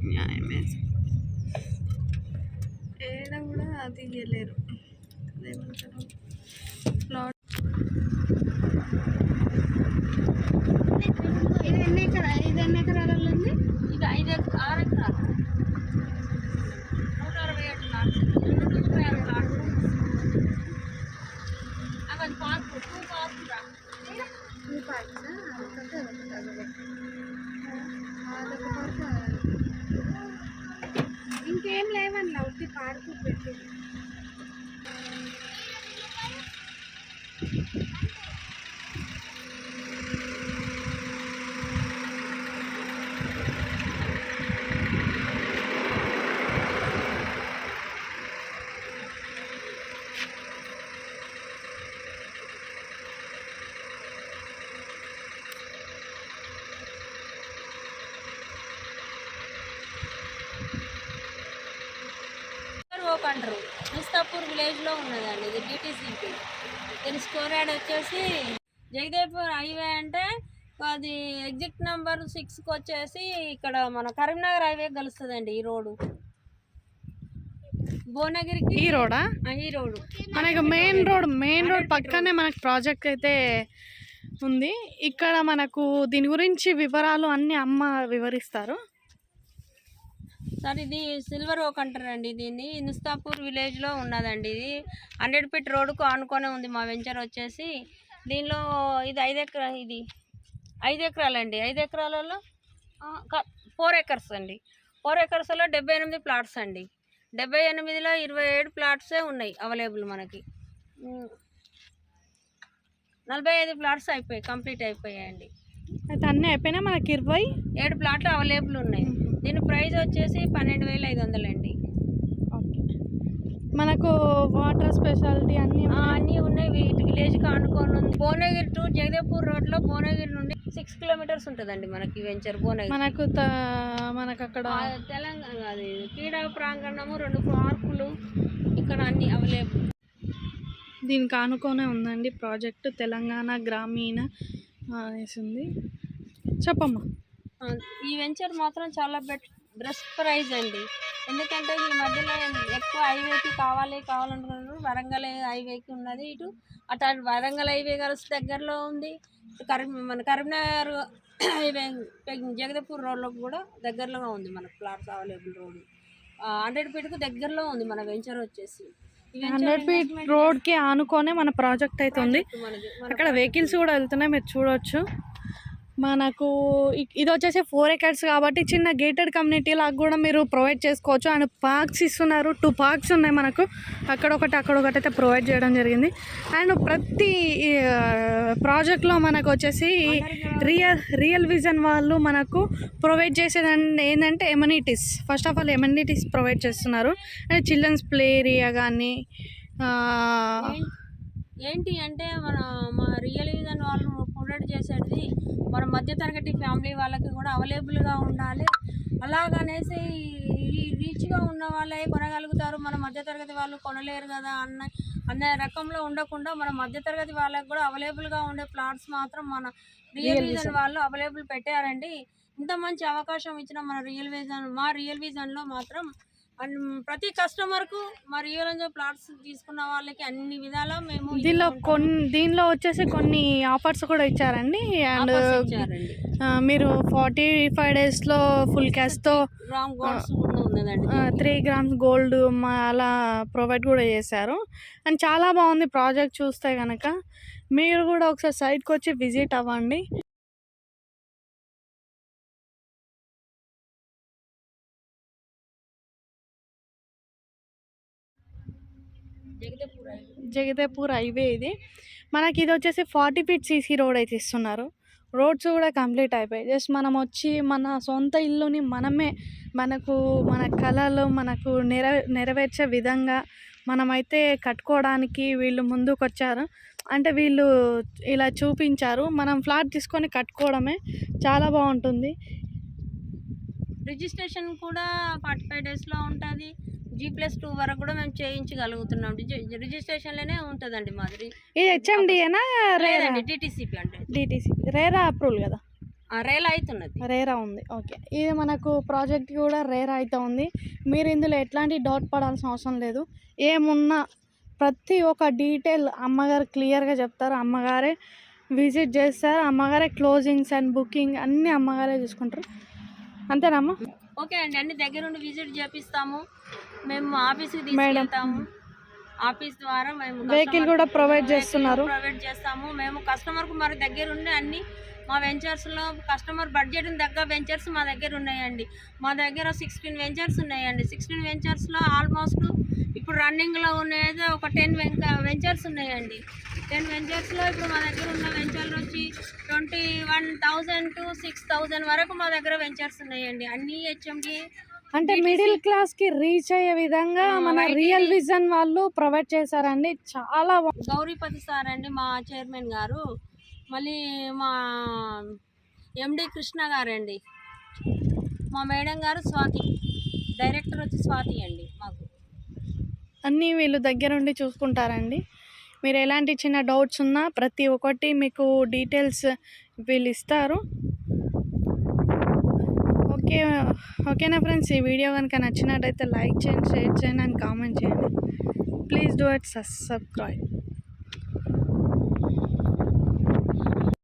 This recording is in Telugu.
న్యాయమే ఏడ కూడా తీయలేరు. అదేమంటారు ప్లాట్. ఇది ఎన్ని ఎకరాలలో ఉంది? ఇది 6 ఎకరాలు 167 ప్లాట్స్, 150 ప్లాట్స్. అవి పార్కు 2 పార్కురా. ఈ పార్క్ ఇంకేం లేవని ఒకటి పార్కు పెట్టి. అంటారు ముస్తాపూర్ విలేజ్లో ఉన్నదండి ఇది డిటీసీపీ. దీని స్టోర్ యాడ్ వచ్చేసి జగదేవ్పూర్ హైవే అంటే అది ఎగ్జిట్ నెంబర్ 6కి వచ్చేసి ఇక్కడ మన కరీంనగర్ హైవే కలుస్తుందండి. ఈ రోడ్డు భువనగిరికి ఈ రోడా? ఈ రోడ్డు మనకి మెయిన్ రోడ్ పక్కనే మనకు ప్రాజెక్ట్ అయితే ఉంది. ఇక్కడ మనకు దీని గురించి వివరాలు అన్నీ అమ్మ వివరిస్తారు. సార్ ఇది సిల్వర్ ఓక్ అంటారండి. దీన్ని ముస్తాపూర్ విలేజ్లో ఉన్నదండి. ఇది 100 ఫీట్ రోడ్డుకు ఆనుకొనే ఉంది మా వెంచర్ వచ్చేసి. దీనిలో ఇది 5 ఎకరాలండి. 5 ఎకరాలలో 4 ఎకర్స్ అండి. 4 ఎకర్స్లో 78 ప్లాట్స్ అండి. 78లో 27 ప్లాట్సే ఉన్నాయి అవైలబుల్ మనకి. 45 ప్లాట్స్ కంప్లీట్ అయిపోయాయండి. అయితే అన్నీ అయిపోయినా మనకి 27 ప్లాట్లు అవైలబుల్ ఉన్నాయి. దీని ప్రైస్ వచ్చేసి 12,500 అండి. మనకు వాటర్ స్పెషాలిటీ అన్నీ ఉన్నాయి. వీటి విలేజ్కి ఆనుకొని ఉంది. భువనగిరి టు జగదేవ్పూర్ రోడ్లో భువనగిరి నుండి 6 కిలోమీటర్స్ ఉంటుందండి మనకి వెంచర్ భువనగిరి. మనకు అక్కడ తెలంగాణ అది క్రీడా ప్రాంగణము, 2 పార్కులు ఇక్కడ అన్ని అవైలబుల్. దీనికి ఆనుకొనే ఉందండి ప్రాజెక్టు. తెలంగాణ గ్రామీణ అనేసి ఉంది. చెప్పమ్మా. ఈ వెంచర్ మాత్రం చాలా బెస్ట్ ప్రైస్ అండి. ఎందుకంటే ఈ మధ్యలో ఎక్కువ హైవేకి కావాలనుకున్నారు. వరంగల్ హైవేకి ఉన్నది. అటు వరంగల్ హైవే కలిసి దగ్గరలో ఉంది. మన కరీంనగర్ హైవే జగదేవ్పూర్ రోడ్లో కూడా దగ్గరలో ఉంది మనకు ప్లాట్స్ అవైలబుల్. రోడ్డు 100 ఫీట్కు దగ్గరలో ఉంది మన వెంచర్ వచ్చేసి. 100 ఫీట్ రోడ్కి ఆనుకొనే మన ప్రాజెక్ట్ అయితే ఉంది. అక్కడ వెహికల్స్ కూడా వెళ్తున్నాయి, మీరు చూడవచ్చు. మనకు ఇది వచ్చేసి 4 ఎకర్స్ కాబట్టి చిన్న గేటెడ్ కమ్యూనిటీ లాగా కూడా మీరు ప్రొవైడ్ చేసుకోవచ్చు. అండ్ పార్క్స్ ఇస్తున్నారు. 2 పార్క్స్ ఉన్నాయి మనకు. అక్కడొకటి అయితే ప్రొవైడ్ చేయడం జరిగింది. అండ్ ప్రతి ప్రాజెక్ట్లో మనకు వచ్చేసి రియల్ విజన్ వాళ్ళు మనకు ప్రొవైడ్ చేసేది ఏంటంటే amenities. First of all amenities provide చేస్తున్నారు. అండ్ చిల్డ్రన్స్ ప్లే ఏరియా కానీ ఏంటి అంటే మా రియల్ విజన్ వాళ్ళు ప్రొవైడ్ చేసేది మన మధ్యతరగతి ఫ్యామిలీ వాళ్ళకి కూడా అవైలబుల్గా ఉండాలి. అలాగనేసి రీచ్గా ఉన్న వాళ్ళే కొనగలుగుతారు, మన మధ్యతరగతి వాళ్ళు కొనలేరు కదా అన్న రకంలో ఉండకుండా మన మధ్యతరగతి వాళ్ళకి కూడా అవైలబుల్గా ఉండే ప్లాట్స్ మాత్రం మన రియల్ విజన్ వాళ్ళు అవైలబుల్ పెట్టారండి. ఇంత మంచి అవకాశం ఇచ్చిన మా రియల్ విజన్లో మాత్రం ప్రతి కస్టమర్కు మా రియల్ విజన్ ప్లాట్స్ తీసుకున్న వాళ్ళకి అన్ని విధాలా మేము దీనిలో వచ్చేసి కొన్ని ఆఫర్స్ కూడా ఇచ్చారండి. అండ్ మీరు 45 డేస్లో ఫుల్ క్యాష్తో 3 గ్రామ్స్ గోల్డ్ అలా ప్రొవైడ్ కూడా చేశారు. అండ్ చాలా బాగుంది ప్రాజెక్ట్. చూస్తే కనుక మీరు కూడా ఒకసారి సైట్కి వచ్చి విజిట్ అవ్వండి. జగదేవ్పూర్ హైవే ఇది. మనకి ఇది వచ్చేసి 40 ఫీట్ సీసీ రోడ్ అయితే ఇస్తున్నారు. రోడ్స్ కూడా కంప్లీట్ అయిపోయాయి. జస్ట్ మనం వచ్చి మన సొంత ఇల్లుని మన కళలు మనకు నెరవేర్చే విధంగా మనమైతే కట్టుకోవడానికి వీళ్ళు ముందుకు వచ్చారు. అంటే వీళ్ళు ఇలా చూపించారు. మనం ఫ్లాట్ తీసుకొని కట్టుకోవడమే చాలా బాగుంటుంది. రిజిస్ట్రేషన్ కూడా 45 డేస్లో ఉంటుంది. G+2 వరకు కూడా మేము చేయించగలుగుతున్నాం. రిజిస్ట్రేషన్లోనే ఉంటుందండి మాది. ఇది హెచ్ఎండిఏనా? లేదండి, DTCP అంటే రేరా అప్రూవల్ కదా. రేల్ అవుతున్నది. రేరా ఉంది. ఓకే, ఇది మనకు ప్రాజెక్ట్ కూడా రేరా అయితే ఉంది. మీరు ఇందులో ఎట్లాంటి డౌట్ పడాల్సిన అవసరం లేదు. ఏమున్నా ప్రతి ఒక్క డీటెయిల్ అమ్మగారు క్లియర్గా చెప్తారు. అమ్మగారే విజిట్ చేస్తారు. అమ్మగారే క్లోజింగ్స్ అండ్ బుకింగ్ అన్నీ అమ్మగారే చూసుకుంటారు. అంతేనమ్మా? ఓకే అండి, అన్ని దగ్గరుండి విజిట్ చేపిస్తాము. మేము ఆఫీస్కి తీసుకెళ్తాము. ఆఫీస్ ద్వారా మేము వెహికల్ కూడా ప్రొవైడ్ చేస్తున్నారు. ప్రొవైడ్ చేస్తాము. మేము కస్టమర్కు మరి దగ్గరుండి అన్ని మా వెంచర్స్లో కస్టమర్ బడ్జెట్ తగ్గ వెంచర్స్ మా దగ్గర ఉన్నాయండి. మా దగ్గర 16 వెంచర్స్ ఉన్నాయండి. 16 వెంచర్స్లో ఆల్మోస్ట్ ఇప్పుడు రన్నింగ్లో ఉన్నది ఒక 10 వెంచర్స్ ఉన్నాయండి. 10 వెంచర్స్లో ఇప్పుడు మా దగ్గర ఉన్న వెంచర్లు వచ్చి 21,000 to 6,000 వరకు మా దగ్గర వెంచర్స్ ఉన్నాయండి. అన్నీ హెచ్ఎండి అంటే మిడిల్ క్లాస్కి రీచ్ అయ్యే విధంగా మన రియల్ విజన్ వాళ్ళు ప్రొవైడ్ చేశారండి. చాలా గౌరీపతి సార్ అండి మా చైర్మన్ గారు, మళ్ళీ మా ఎండి కృష్ణ గారండి, మా మేడం గారు స్వాతి, డైరెక్టర్ వచ్చి స్వాతి అండి. మాకు అన్నీ వీళ్ళు దగ్గరుండి చూసుకుంటారండి. మీరు ఎలాంటి చిన్న డౌట్స్ ఉన్నా ప్రతి ఒక్కటి మీకు డీటెయిల్స్ వీళ్ళు ఇస్తారు. ఓకేనా ఫ్రెండ్స్, ఈ వీడియో కనుక నచ్చినట్టయితే లైక్ చేయండి, షేర్ చేయండి అండ్ కామెంట్ చేయండి. Please do it subscribe.